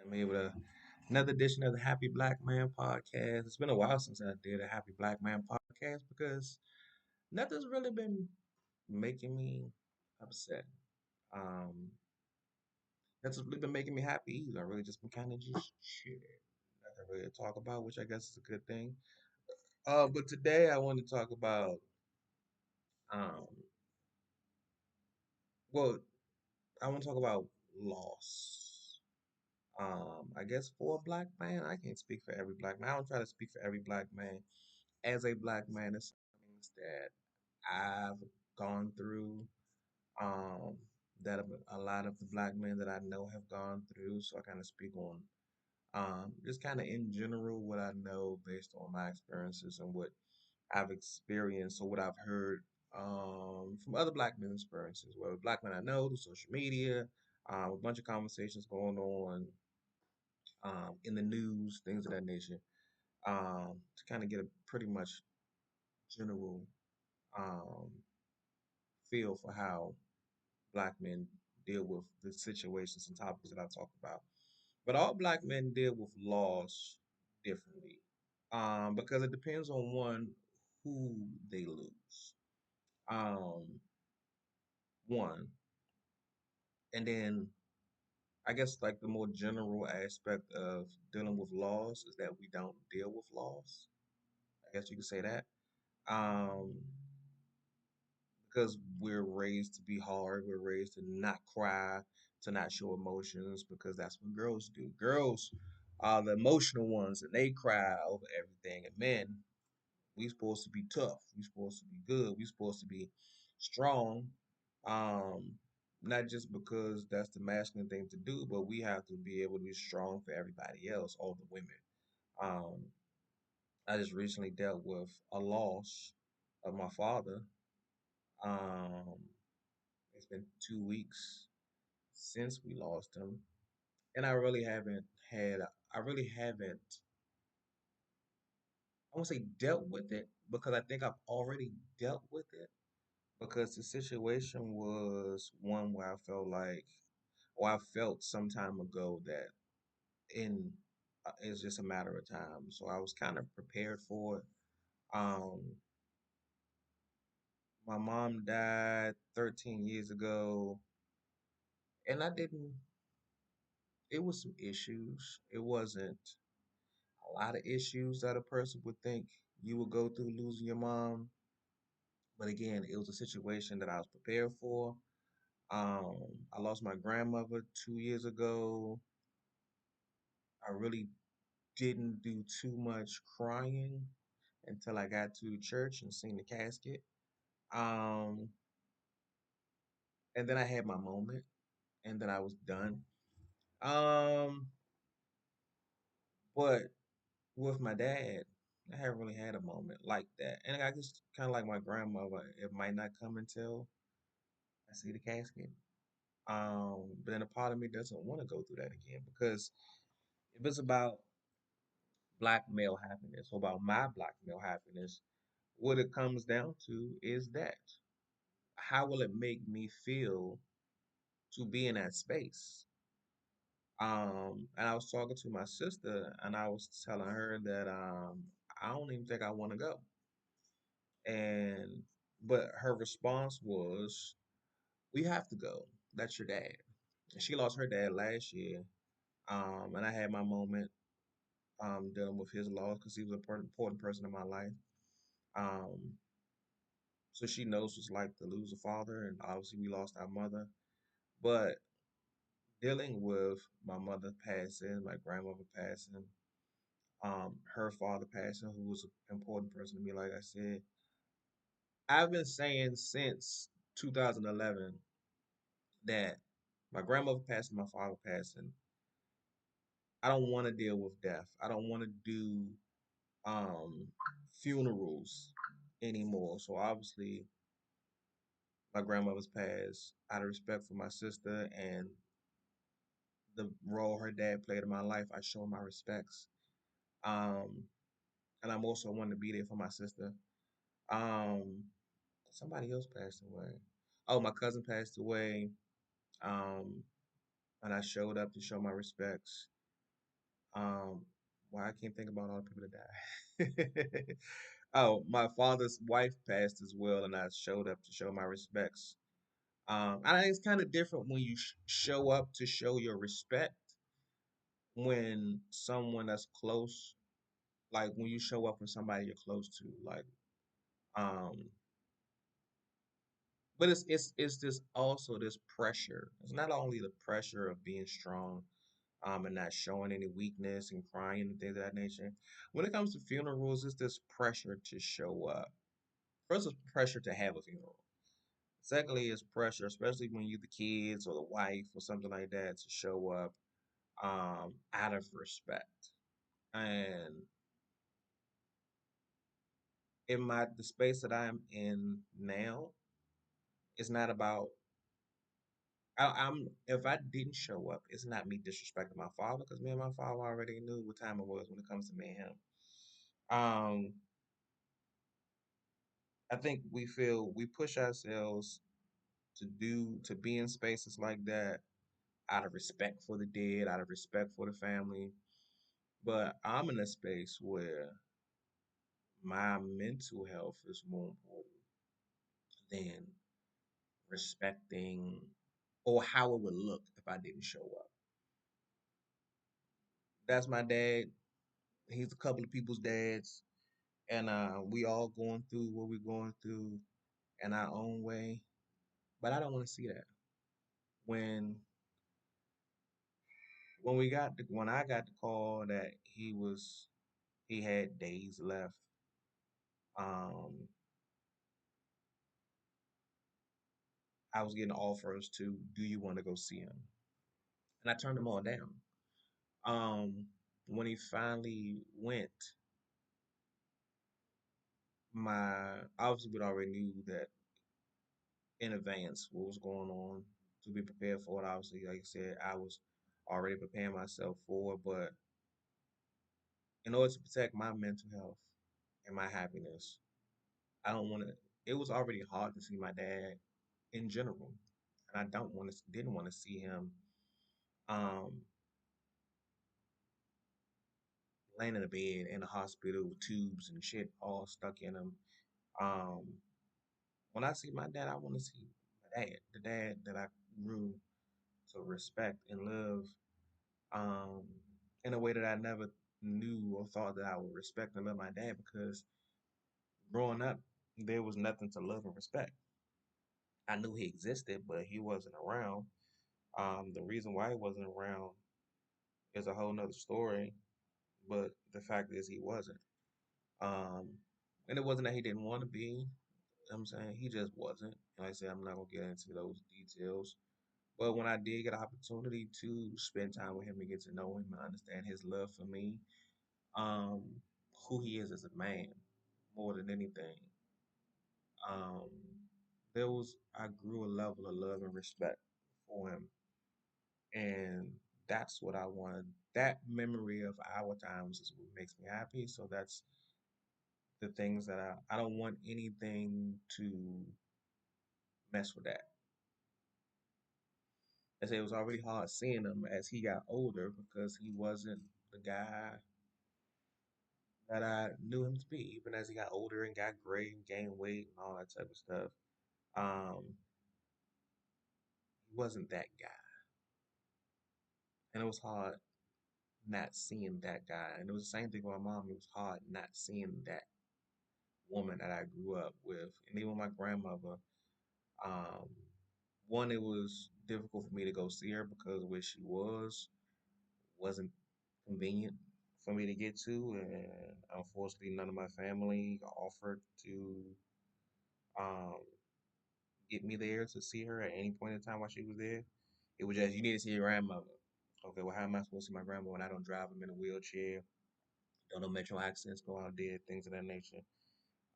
I'm able to another edition of the Happy Black Man podcast. It's been a while since I did a Happy Black Man podcast because nothing's really been making me upset. Um, nothing's really been making me happy either. I really just been kind of just shit. Nothing really to talk about, which I guess is a good thing. But today I want to talk about um, well, I want to talk about loss. I guess for a black man, I can't speak for every black man. I don't try to speak for every black man. As a black man, it's things that I've gone through, um, that a lot of the black men that I know have gone through. So I kind of speak on just kind of in general what I know based on my experiences and what I've experienced or what I've heard from other black men's experiences, whether black men I know through social media, a bunch of conversations going on in the news, things of that nature, to kind of get a pretty much general um, feel for how black men deal with the situations and topics that I talk about. But all black men deal with loss differently, because it depends on one who they lose. Um, one, and then I guess like the more general aspect of dealing with loss is that we don't deal with loss. I guess you could say that. Um, because we're raised to be hard. We're raised to not cry, to not show emotions, because that's what girls do. Girls are the emotional ones, and they cry over everything. And men, we supposed to be tough. We supposed to be good. We supposed to be strong. Um, not just because that's the masculine thing to do, but we have to be able to be strong for everybody else, all the women. Um, I just recently dealt with a loss of my father. Um, it's been 2 weeks since we lost him, and I really haven't, I won't say dealt with it because I think I've already dealt with it because the situation was one where I felt like, or I felt some time ago that in it's just a matter of time. So I was kind of prepared for it. Um, my mom died 13 years ago, and I didn't. It was some issues. It wasn't a lot of issues that a person would think you would go through losing your mom. But again, it was a situation that I was prepared for. I lost my grandmother 2 years ago. I really didn't do too much crying until I got to church and seen the casket. Um, and then I had my moment, and then I was done. Um, but with my dad, I haven't really had a moment like that. And I guess kind of like my grandmother, it might not come until I see the casket. But then a part of me doesn't want to go through that again because if it's about black male happiness or about my black male happiness, what it comes down to is that how will it make me feel to be in that space? And I was talking to my sister and I was telling her that I don't even think I want to go. And but her response was, "We have to go. That's your dad." And she lost her dad last year. And I had my moment dealing with his loss because he was an important person in my life. Um, so she knows what it's like to lose a father, and obviously we lost our mother. But dealing with my mother passing, my grandmother passing, her father passing, who was an important person to me, like I said, I've been saying since 2011 that my grandmother passing, my father passing, I don't want to deal with death. I don't want to do um, funerals anymore. So obviously, my grandmother's passed. Out of respect for my sister and the role her dad played in my life, I show my respects. Um, and I'm also wanting to be there for my sister. Um, somebody else passed away. Oh, my cousin passed away. Um, and I showed up to show my respects. Um, why I can't think about all the people that died. Oh, my father's wife passed as well, and I showed up to show my respects. I think it's kind of different when you show up to show your respect when someone that's close, like when you show up for somebody you're close to, like, um, but it's this also this pressure. It's not only the pressure of being strong, and not showing any weakness and crying and things of that nature. When it comes to funerals, it's this pressure to show up. First, it's pressure to have a funeral. Secondly, it's pressure, especially when you the kids or the wife or something like that, to show up out of respect. And in the space that I'm in now, it's not about I'm if I didn't show up, it's not me disrespecting my father because me and my father already knew what time it was when it comes to me and him. Um, I think we push ourselves to be in spaces like that out of respect for the dead, out of respect for the family. But I'm in a space where my mental health is more important than respecting or how it would look if I didn't show up. That's my dad. He's a couple of people's dads, and we all going through what we're going through in our own way. But I don't want to see that. When when I got the call that he had days left, um, I was getting offers to, do you want to go see him? And I turned them all down. When he finally went, my obviously we already knew that in advance what was going on to be prepared for it. Obviously, like I said, I was already preparing myself for it, but in order to protect my mental health and my happiness, I don't want to. It was already hard to see my dad in general, and I don't want to didn't want to see him um laying in a bed in a hospital with tubes and shit all stuck in him. Um, when I see my dad, I want to see my dad, the dad that I grew to respect and love, um, in a way that I never knew or thought that I would respect and love my dad, because growing up, there was nothing to love and respect. I knew he existed, but he wasn't around. The reason why he wasn't around is a whole nother story, but the fact is he wasn't. Um, and it wasn't that he didn't want to be. I'm saying he just wasn't. And like I said, I'm not gonna get into those details. But when I did get an opportunity to spend time with him and get to know him and understand his love for me, um, who he is as a man, more than anything, um, I grew a level of love and respect for him, and that's what I want. That memory of our times is what makes me happy. So that's the things that I don't want anything to mess with that. I say it was already hard seeing him as he got older because he wasn't the guy that I knew him to be. Even as he got older and got gray and gained weight and all that type of stuff, um, he wasn't that guy, and it was hard not seeing that guy. And it was the same thing with my mom. It was hard not seeing that woman that I grew up with, and even my grandmother. Um, One, it was difficult for me to go see her because where she wasn't convenient for me to get to, and unfortunately, none of my family offered to um, get me there to see her at any point in time while she was there. It was just, you need to see your grandmother. Okay, well, how am I supposed to see my grandma when I don't drive? I'm in a wheelchair, don't know metro accents, go out there, things of that nature.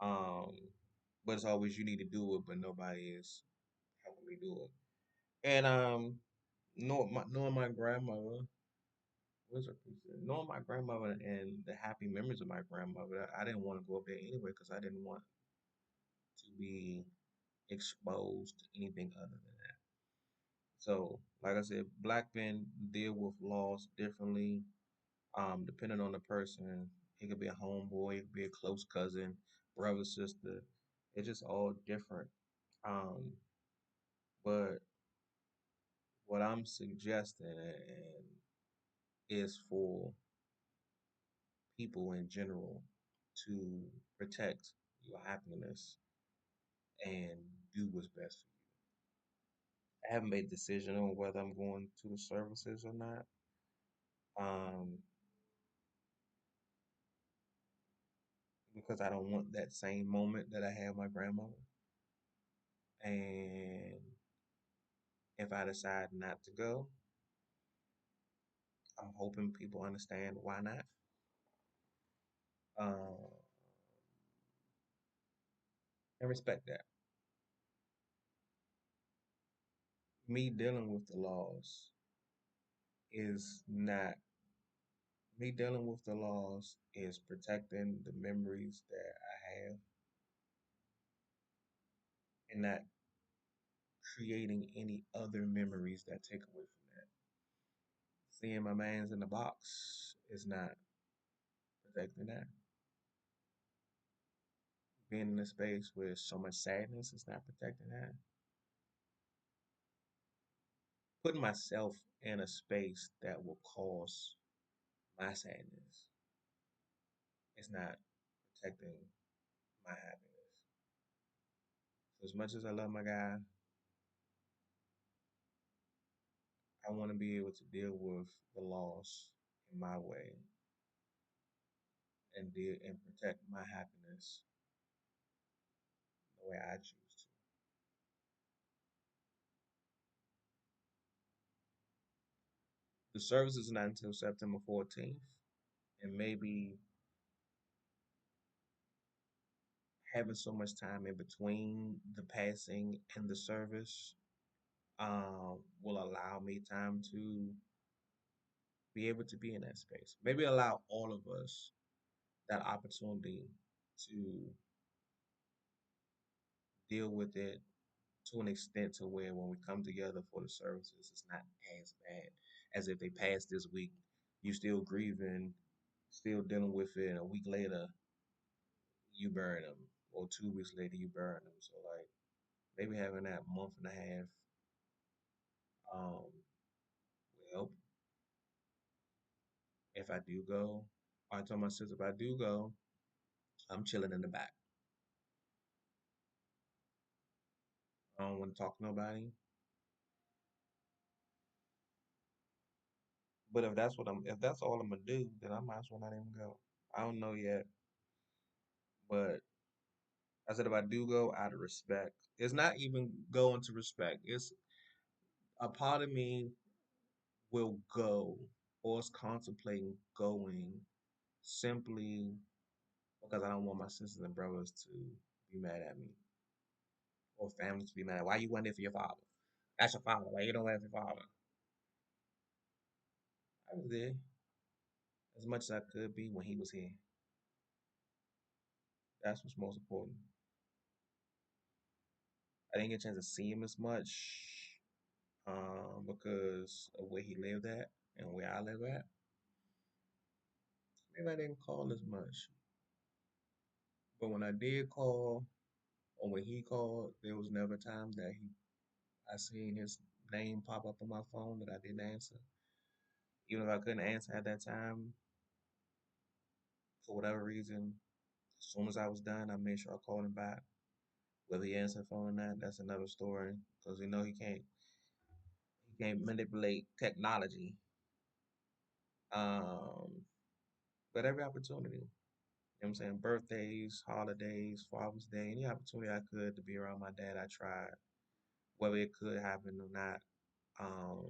Um, but it's always, you need to do it, but nobody is helping me do it. And knowing my grandmother, what's her picture? Knowing my grandmother and the happy memories of my grandmother, I didn't want to go up there anyway because I didn't want to be exposed to anything other than that. So, like I said, black men deal with loss differently. Depending on the person, it could be a homeboy, it could be a close cousin, brother, sister. It's just all different. Um, but what I'm suggesting and is for people in general to protect your happiness and do what's best for you. I haven't made a decision on whether I'm going to the services or not. Um, because I don't want that same moment that I had with my grandmother. And if I decide not to go, I'm hoping people understand why not. Um, and respect that. Me dealing with the laws is not Me dealing with the laws is protecting the memories that I have and not creating any other memories that take away from that. Seeing my man's in the box is not protecting that. Being in a space with so much sadness is not protecting that. Putting myself in a space that will cause my sadness is not protecting my happiness. So as much as I love my guy, I want to be able to deal with the loss in my way and deal and protect my happiness the way I choose to. The service is not until September 14th, and maybe having so much time in between the passing and the service will allow me time to be able to be in that space. Maybe allow all of us that opportunity to deal with it to an extent to where when we come together for the services, it's not as bad as if they passed this week. You still grieving, still dealing with it, and a week later you bury them, or 2 weeks later you bury them. So like maybe having that month and a half will help. If I do go, I told my sister if I do go, I'm chilling in the back. I don't want to talk to nobody. But if that's all I'm gonna do, then I might as well not even go. I don't know yet, but I said if I do go out of respect, it's not even going to respect. It's a part of me will go or is contemplating going simply because I don't want my sisters and brothers to be mad at me or family to be mad. Why you went there for your father? That's your father. Why you don't have your father? I was there as much as I could be when he was here. That's what's most important. I didn't get a chance to see him as much because of where he lived at and where I live at. Maybe I didn't call as much. But when I did call, or when he called, there was never a time that I seen his name pop up on my phone that I didn't answer. Even if I couldn't answer at that time, for whatever reason, as soon as I was done, I made sure I called him back. Whether he answered the phone or not, that's another story. Because you know he can't manipulate technology. Um, but every opportunity, you know what I'm saying? Birthdays, holidays, Father's Day, any opportunity I could to be around my dad, I tried. Whether it could happen or not, um,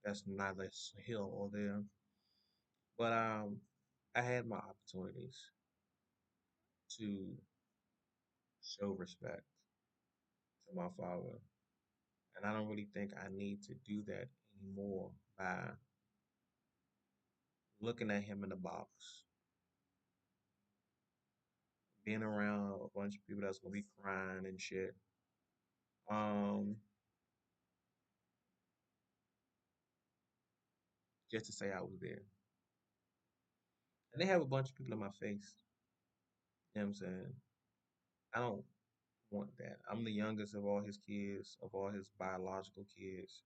that's neither here or there. But I had my opportunities to show respect to my father, and I don't really think I need to do that anymore by looking at him in the box, being around a bunch of people that's gonna be crying and shit. Um, just to say I was there. And they have a bunch of people in my face. You know what I'm saying? I don't want that. I'm the youngest of all his kids, of all his biological kids.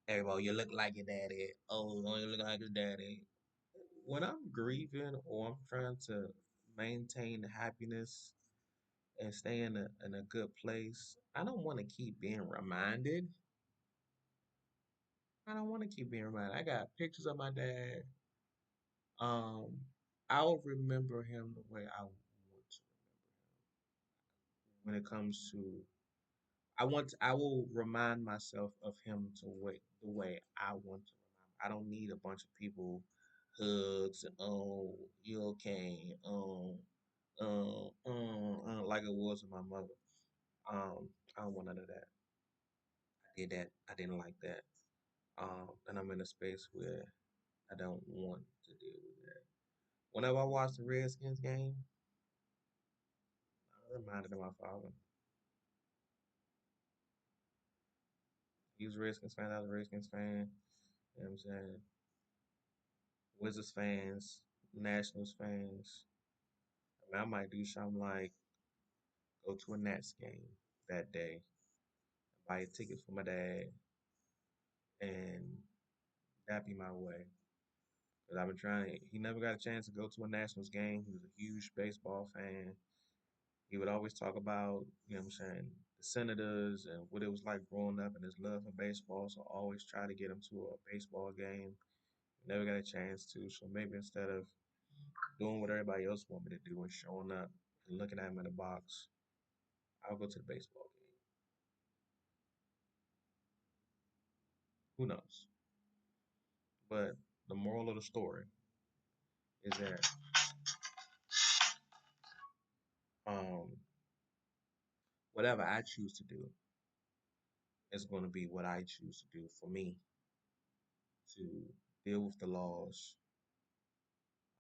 Everybody, you look like your daddy. Oh, you look like his daddy. When I'm grieving or I'm trying to maintain happiness and stay in a good place, I don't want to keep being reminded. I don't want to keep being reminded. I got pictures of my dad. Um, I'll remember him the way I want to remember him. When it comes to, I will remind myself of him the way I want to remember. I don't need a bunch of people hugs and oh, you okay, like it was with my mother. I don't want none of that. I did that. I didn't like that. And I'm in a space where I don't want to deal with that. Whenever I watch the Redskins game, I'm reminded of my father. He was a Redskins fan. I was a Redskins fan. You know what I'm saying? Wizards fans, Nationals fans. I mean, I might do something like go to a Nats game that day, buy a ticket for my dad, and that be my way. Because I've been trying to, he never got a chance to go to a Nationals game. He was a huge baseball fan. He would always talk about, you know what I'm saying, the Senators and what it was like growing up and his love for baseball. So I always try to get him to a baseball game. Never got a chance to. So maybe instead of doing what everybody else want me to do and showing up and looking at him in the box, I'll go to the baseball game. Who knows? But the moral of the story is that um, whatever I choose to do is going to be what I choose to do for me to deal with the laws,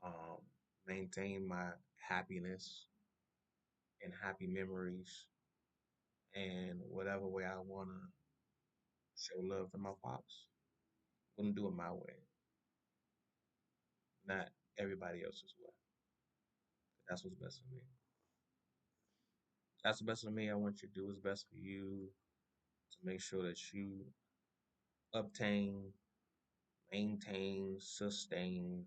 um, maintain my happiness and happy memories, and whatever way I want to show love to my pops. I'm going to do it my way, not everybody else's way. That's what's best for me. That's the best for me. I want you to do what's best for you to make sure that you obtain, maintain, sustain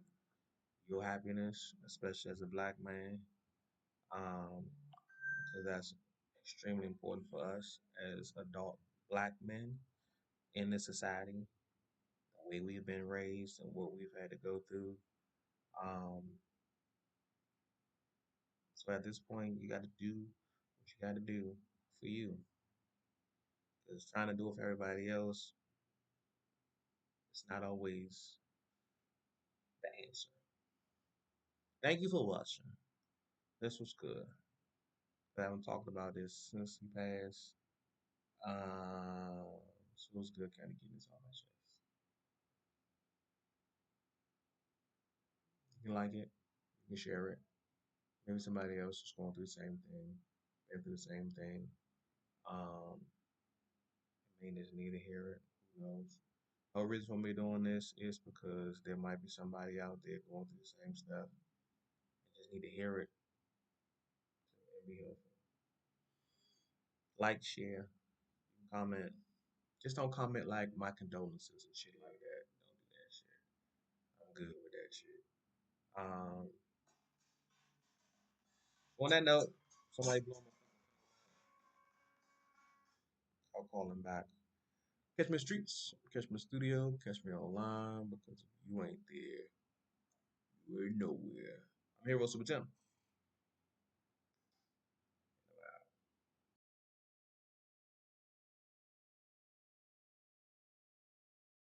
your happiness, especially as a black man, because that's extremely important for us as adult black men in this society, the way we've been raised and what we've had to go through. Um, so at this point, you got to do what you got to do for you. Because trying to do it for everybody else, it's not always the answer. Thank you for watching. This was good. I haven't talked about this since he passed. So it was good kind of getting this off my chest. You can like it, you can share it. Maybe somebody else is going through the same thing, been through the same thing. Um, may just need to hear it. Who knows? The whole reason for me doing this is because there might be somebody out there going through the same stuff. I just need to hear it and be helpful. Like, share, comment. Just don't comment like my condolences and shit like that. Don't do that shit. I'm good with that shit. Um, on that note, somebody blow my I'll call him back. Catch me in the streets, catch me in the studio, catch me online because if you ain't there, you ain't nowhere. I'm here with SupaTim.